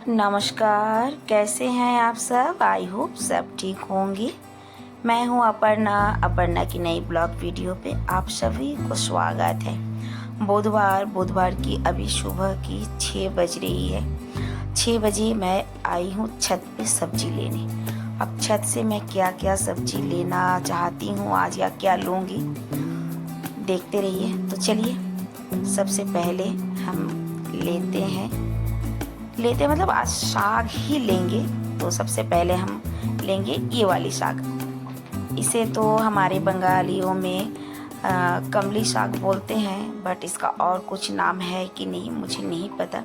नमस्कार, कैसे हैं आप सब? आई होप सब ठीक होंगे। मैं हूं अपर्णा की नई ब्लॉग वीडियो पे आप सभी को स्वागत है। बुधवार की अभी सुबह की 6 बज रही है। 6 बजे मैं आई हूं छत पे सब्जी लेने। अब छत से मैं क्या क्या सब्जी लेना चाहती हूं आज या क्या लूँगी, देखते रहिए। तो चलिए, सबसे पहले हम लेते मतलब आज साग ही लेंगे। तो सबसे पहले हम लेंगे ये वाली साग। इसे तो हमारे बंगालियों में कमली साग बोलते हैं, बट इसका और कुछ नाम है कि नहीं मुझे नहीं पता।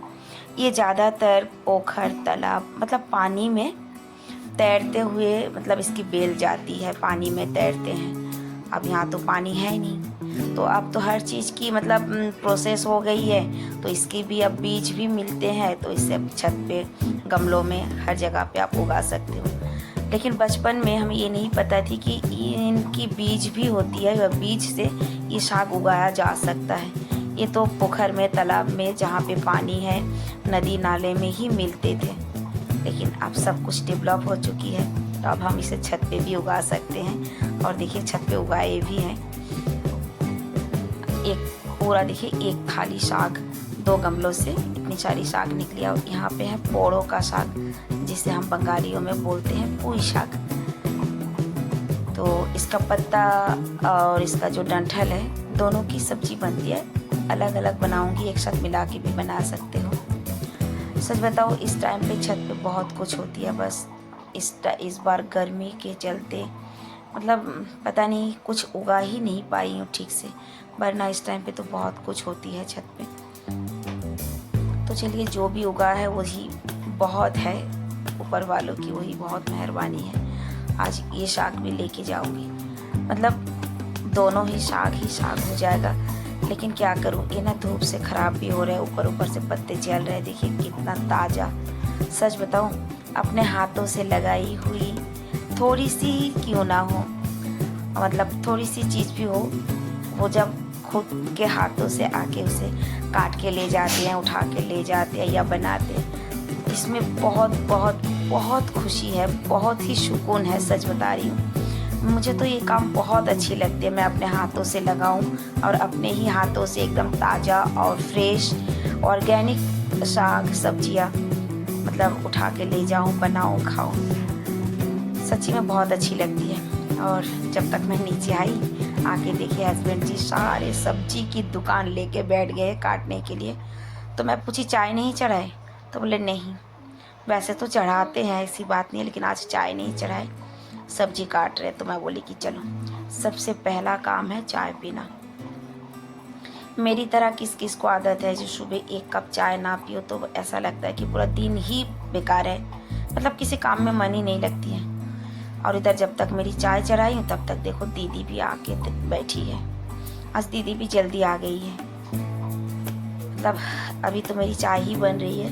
ये ज़्यादातर पोखर तालाब मतलब पानी में तैरते हुए मतलब इसकी बेल जाती है, पानी में तैरते हैं। अब यहाँ तो पानी है नहीं, तो अब तो हर चीज़ की मतलब प्रोसेस हो गई है, तो इसके भी अब बीज भी मिलते हैं। तो इसे अब छत पे गमलों में हर जगह पे आप उगा सकते हो। लेकिन बचपन में हमें ये नहीं पता थी कि इनकी बीज भी होती है, वह बीज से ये साग उगाया जा सकता है। ये तो पोखर में तालाब में जहाँ पे पानी है, नदी नाले में ही मिलते थे। लेकिन अब सब कुछ डेवलप हो चुकी है, तो अब हम इसे छत पे भी उगा सकते हैं। और देखिए छत पे उगाए भी हैं। एक पूरा देखिए, एक थाली साग 2 गमलों से इतनी सारी साग निकली। और यहाँ पे है पोड़ों का साग, जिसे हम बंगालियों में बोलते हैं पुई साग। तो इसका पत्ता और इसका जो डंठल है, दोनों की सब्जी बनती है। अलग अलग बनाऊंगी, एक साथ मिला के भी बना सकते हो। सच बताओ, इस टाइम पे छत पे बहुत कुछ होती है। बस इस बार गर्मी के चलते मतलब पता नहीं कुछ उगा ही नहीं पाई हूँ ठीक से, वरना इस टाइम पे तो बहुत कुछ होती है छत पे। तो चलिए, जो भी उगा है वही बहुत है, ऊपर वालों की वही बहुत मेहरबानी है। आज ये साग भी लेके जाऊंगी, मतलब दोनों ही साग हो जाएगा। लेकिन क्या करूं, ये ना धूप से ख़राब भी हो रहा है, ऊपर से पत्ते जल रहे हैं। देखिए कितना ताज़ा। सच बताऊं, अपने हाथों से लगाई हुई थोड़ी सी क्यों ना हो, मतलब थोड़ी सी चीज़ भी हो, वो जब खुद के हाथों से आके उसे काट के ले जाते हैं, उठा के ले जाते हैं या बनाते हैं, इसमें बहुत बहुत बहुत खुशी है, बहुत ही सुकून है। सच बता रही हूँ, मुझे तो ये काम बहुत अच्छी लगती है। मैं अपने हाथों से लगाऊं और अपने ही हाथों से एकदम ताज़ा और फ्रेश ऑर्गेनिक साग सब्जियां मतलब उठा के ले जाऊं, बनाऊं, खाऊं। सच्ची में बहुत अच्छी लगती है। और जब तक मैं नीचे आई, आके देखिए हस्बैंड जी सारे सब्जी की दुकान लेके बैठ गए काटने के लिए। तो मैं पूछी चाय नहीं चढ़ाए? तो बोले नहीं, वैसे तो चढ़ाते हैं, ऐसी बात नहीं है, लेकिन आज चाय नहीं चढ़ाए, सब्जी काट रहे। तो मैं बोली कि चलो, सबसे पहला काम है चाय पीना। मेरी तरह किस किस को आदत है जो सुबह 1 कप चाय ना पियो तो ऐसा लगता है कि पूरा दिन ही बेकार है, मतलब किसी काम में मन ही नहीं लगती है। और इधर जब तक मेरी चाय चढ़ाई हूँ, तब तक देखो दीदी भी आके बैठी है। आज दीदी भी जल्दी आ गई है, मतलब अभी तो मेरी चाय ही बन रही है।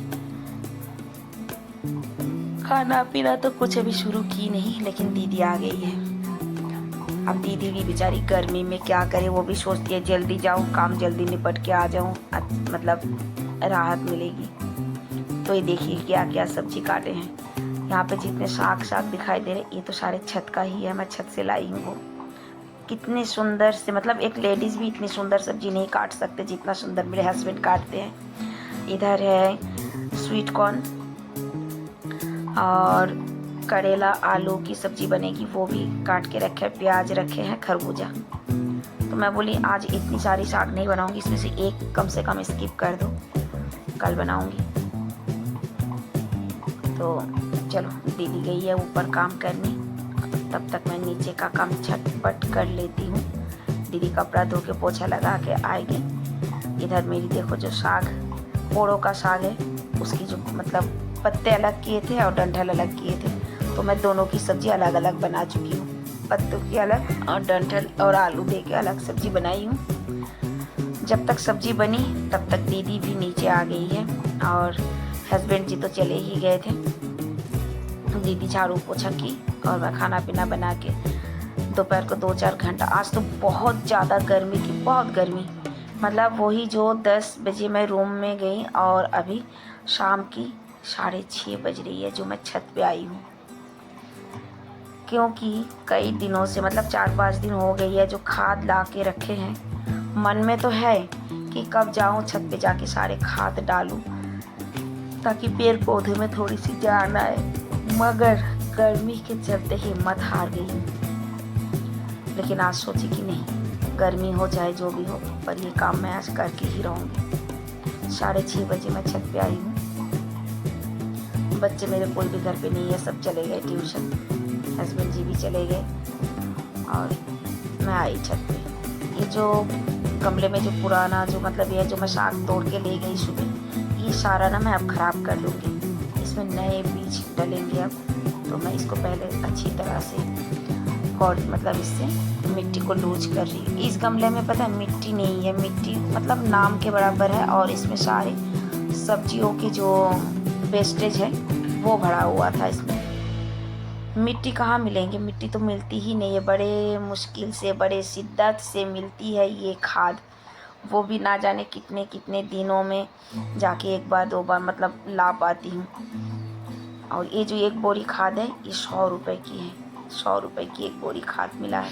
खाना पीना तो कुछ अभी शुरू की नहीं, लेकिन दीदी आ गई है। अब दीदी भी बेचारी गर्मी में क्या करे, वो भी सोचती है जल्दी जाऊँ, काम जल्दी निपट के आ जाऊँ, मतलब राहत मिलेगी। तो ये देखिए क्या क्या सब्जी काटे हैं। यहाँ पे जितने साग दिखाई दे रहे, ये तो सारे छत का ही है, मैं छत से लाई हूँ। वो कितने सुंदर से, मतलब एक लेडीज़ भी इतनी सुंदर सब्जी नहीं काट सकते जितना सुंदर मेरे हस्बैंड काटते हैं। इधर है स्वीट कॉर्न और करेला आलू की सब्जी बनेगी, वो भी काट के रखे हैं। प्याज रखे हैं, खरबूजा। तो मैं बोली आज इतनी सारी साग नहीं बनाऊंगी, इसमें से एक कम से कम स्किप कर दो, कल बनाऊंगी। तो चलो, दीदी गई है ऊपर काम करने, तब तक मैं नीचे का काम झटपट कर लेती हूँ। दीदी कपड़ा धो के पोछा लगा के आएगी। इधर मेरी देखो जो साग, पोड़ों का साग है, उसकी जो मतलब पत्ते अलग किए थे और डंठल अलग किए थे, तो मैं दोनों की सब्ज़ी अलग अलग बना चुकी हूँ। पत्तों की अलग और डंठल और आलू दे के अलग सब्ज़ी बनाई हूँ। जब तक सब्ज़ी बनी तब तक दीदी भी नीचे आ गई है और हस्बैंड जी तो चले ही गए थे। दीदी झाड़ू पोछा की और मैं खाना पीना बना के दोपहर को 2-4 घंटा। आज तो बहुत ज़्यादा गर्मी थी, बहुत गर्मी, मतलब वही जो 10 बजे मैं रूम में गई और अभी शाम की 6:30 बज रही है जो मैं छत पे आई हूँ। क्योंकि कई दिनों से मतलब 4-5 दिन हो गई है जो खाद ला के रखे हैं। मन में तो है कि कब जाऊँ छत पे जाके सारे खाद डालूँ ताकि पेड़ पौधे में थोड़ी सी जान आए, मगर गर्मी के चलते हिम्मत हार गई हूँ। लेकिन आज सोची कि नहीं, गर्मी हो चाहे जो भी हो, पर ये काम मैं आज करके ही रहूँगी। 6:30 बजे मैं छत पे आई हूँ। बच्चे मेरे कोई भी घर पे नहीं है, सब चले गए ट्यूशन, हस्बैंड जी भी चले गए और मैं आई छत पे। ये जो गमले में जो पुराना जो मतलब ये जो मैं साग तोड़ के ले गई सुबह, ये सारा ना मैं अब ख़राब कर लूँगी। इसमें नए बीज डलेंगे अब, तो मैं इसको पहले अच्छी तरह से और मतलब इससे मिट्टी को लूज कर रही हूँ। इस गमले में पता है मिट्टी नहीं है, मिट्टी मतलब नाम के बराबर है और इसमें सारे सब्जियों के जो वेस्टेज है वो भरा हुआ था। इसमें मिट्टी कहाँ मिलेंगे, मिट्टी तो मिलती ही नहीं है, बड़े मुश्किल से बड़े शिद्दत से मिलती है ये खाद, वो भी ना जाने कितने कितने दिनों में जाके एक बार 2 बार मतलब ला पाती हूँ। और ये जो एक बोरी खाद है ये 100 रुपये की है, 100 रुपये की एक बोरी खाद मिला है।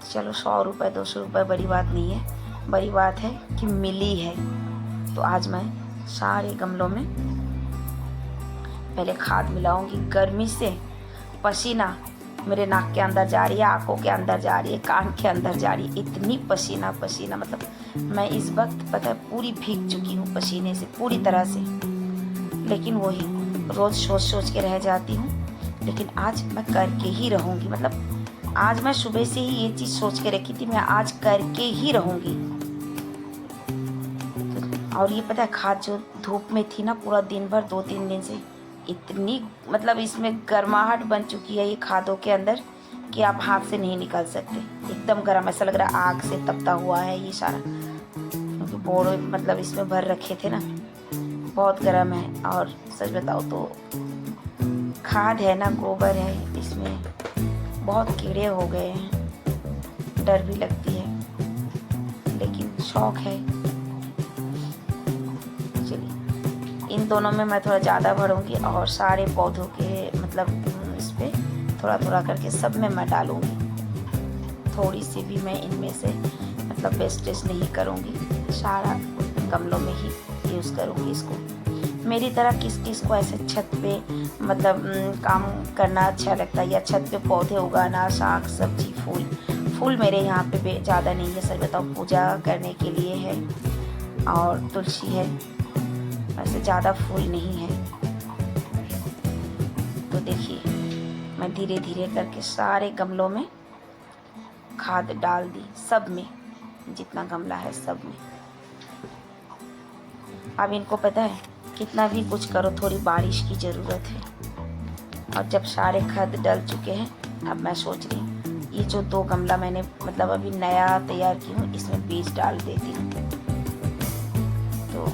चलो 100 रुपये 200 रुपये बड़ी बात नहीं है, बड़ी बात है कि मिली है। तो आज मैं सारे गमलों में पहले खाद मिलाऊंगी। गर्मी से पसीना मेरे नाक के अंदर जा रही है, आँखों के अंदर जा रही है, कान के अंदर जा रही है, इतनी पसीना पसीना मतलब मैं इस वक्त पता है पूरी भीग चुकी हूँ पसीने से पूरी तरह से। लेकिन वही रोज़ सोच के रह जाती हूँ, लेकिन आज मैं करके ही रहूँगी। मतलब आज मैं सुबह से ही ये चीज़ सोच के रखी थी, मैं आज करके ही रहूँगी। और ये पता है खाद जो धूप में थी ना पूरा दिन भर 2-3 दिन से, इतनी मतलब इसमें गर्माहट बन चुकी है ये खादों के अंदर कि आप हाथ से नहीं निकाल सकते। एकदम गर्म, ऐसा लग रहा है आग से तपता हुआ है ये सारा, क्योंकि बोरे मतलब इसमें भर रखे थे ना, बहुत गर्म है। और सच बताओ तो खाद है ना, गोबर है, इसमें बहुत कीड़े हो गए हैं, डर भी लगती है, लेकिन शौक है। चलिए इन दोनों में मैं थोड़ा ज़्यादा भरूंगी और सारे पौधों के मतलब इस पर थोड़ा थोड़ा करके सब में मैं डालूंगी। थोड़ी सी भी मैं इनमें से मतलब वेस्टेज नहीं करूंगी, सारा गमलों में ही यूज़ करूंगी इसको। मेरी तरह किस किस को ऐसे छत पे मतलब काम करना अच्छा लगता है, या छत पे पौधे उगाना, साग सब्जी फूल मेरे यहाँ पे ज़्यादा नहीं है, सर बताओ पूजा करने के लिए है और तुलसी है, वैसे ज़्यादा फूल नहीं है। तो देखिए मैं धीरे धीरे करके सारे गमलों में खाद डाल दी, सब में जितना गमला है सब में। अब इनको पता है कितना भी कुछ करो थोड़ी बारिश की ज़रूरत है। और जब सारे खाद डल चुके हैं, अब मैं सोच रही हूँ ये जो 2 गमला मैंने मतलब अभी नया तैयार की हूँ इसमें बीज डाल देती हूँ। तो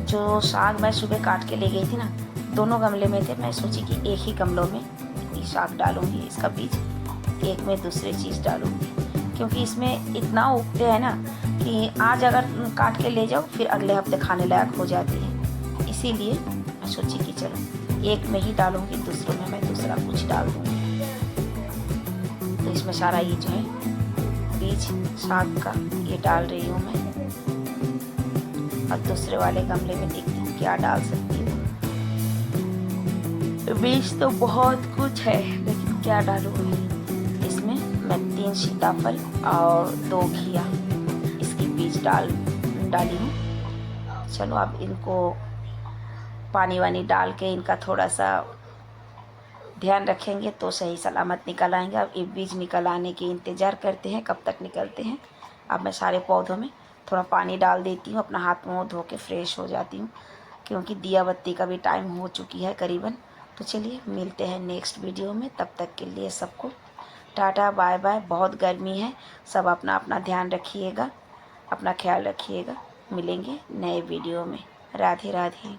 जो साग मैं सुबह काट के ले गई थी ना, दोनों गमले में थे, मैं सोची कि एक ही गमलों में ये साग डालूँगी, इसका बीज एक में दूसरी चीज़ डालूँगी, क्योंकि इसमें इतना उगते हैं ना कि आज अगर काट के ले जाओ फिर अगले हफ्ते खाने लायक हो जाती है। इसीलिए मैं सोची कि चलो एक में ही डालूंगी, दूसरों में मैं दूसरा कुछ डाल दूँगी। तो इसमें सारा ये जो है बीज साग का ये डाल रही हूँ मैं, और दूसरे वाले गमले में देखती हूँ क्या डाल सकती हूँ। बीज तो बहुत कुछ है, लेकिन क्या डालूँगी इसमें मैं 3 सीताफल और 2 घिया इसकी बीज डाली हूँ। चलो अब इनको पानी वानी डाल के इनका थोड़ा सा ध्यान रखेंगे तो सही सलामत निकल आएंगे। अब ये बीज निकल आने के इंतज़ार करते हैं कब तक निकलते हैं। अब मैं सारे पौधों में थोड़ा पानी डाल देती हूँ, अपना हाथ मुँह धो के फ्रेश हो जाती हूँ, क्योंकि दिया बत्ती का भी टाइम हो चुकी है करीबन। तो चलिए मिलते हैं नेक्स्ट वीडियो में, तब तक के लिए सबको टाटा बाय बाय। बहुत गर्मी है, सब अपना अपना ध्यान रखिएगा, अपना ख्याल रखिएगा। मिलेंगे नए वीडियो में। राधे राधे।